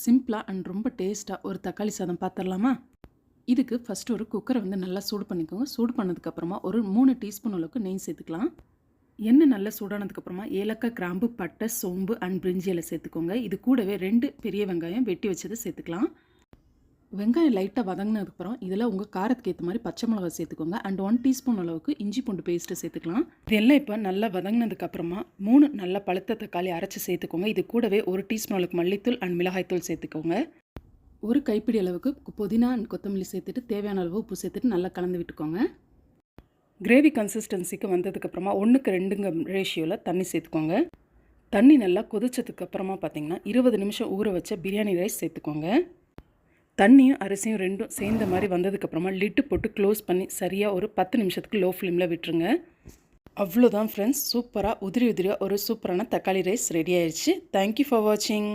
சிம்பிளாக அண்ட் ரொம்ப டேஸ்ட்டாக ஒரு தக்காளி சாதம் பார்த்துடலாமா? இதுக்கு ஃபஸ்ட்டு ஒரு குக்கரை வந்து நல்லா சூடு பண்ணிக்கோங்க. சூடு பண்ணதுக்கப்புறமா ஒரு 3 டீஸ்பூன் அளவுக்கு நெய் சேர்த்துக்கலாம். எண்ணெய் நல்லா சூடானதுக்கப்புறமா ஏலக்காய், கிராம்பு, பட்டை, சோம்பு அண்ட் பிரிஞ்சி இலை சேர்த்துக்கோங்க. இது கூடவே 2 பெரிய வெங்காயம் வெட்டி வச்சதை சேர்த்துக்கலாம். வெங்காயம் லைட்டாக வதங்கினதுக்கப்புறம் இதில் உங்கள் காரத்துக்கு ஏற்ற மாதிரி பச்சை மிளகா சேர்த்துக்கோங்க. அண்ட் 1 டீஸ்பூன் அளவுக்கு இஞ்சி பூண்டு பேஸ்ட்டு சேர்த்துக்கலாம். இதெல்லாம் இப்போ நல்லா வதங்கினதுக்கப்புறமா 3 நல்ல பழுத்த தக்காளி அரைச்சி சேர்த்துக்கோங்க. இது கூடவே 1 டீஸ்பூன் அளவுக்கு மல்லித்தூள் அண்ட் மிளகாய்த்தூள் சேர்த்துக்கோங்க. ஒரு கைப்பிடி அளவுக்கு புதினா அண்ட் கொத்தமல்லி சேர்த்துட்டு தேவையான அளவு உப்பு சேர்த்துட்டு நல்லா கலந்து விட்டுக்கோங்க. கிரேவி கன்சிஸ்டன்சிக்கு வந்ததுக்கப்புறமா 1க்கு 2ங்க ரேஷியோவில் தண்ணி சேர்த்துக்கோங்க. தண்ணி நல்லா கொதிச்சதுக்கப்புறமா பார்த்திங்கன்னா 20 நிமிஷம் ஊற வச்ச பிரியாணி ரைஸ் சேர்த்துக்கோங்க. தண்ணியும் அரிசியும் ரெண்டும் சேர்ந்த மாதிரி வந்ததுக்கப்புறமா லிட்டு போட்டு க்ளோஸ் பண்ணி சரியாக ஒரு 10 நிமிஷத்துக்கு லோ ஃப்ளேமில் விட்டுருங்க. அவ்வளோதான் ஃப்ரெண்ட்ஸ், சூப்பராக உதிரியாக ஒரு சூப்பரான தக்காளி ரைஸ் ரெடி ஆயிடுச்சு. தேங்க்யூ ஃபார் வாட்சிங்.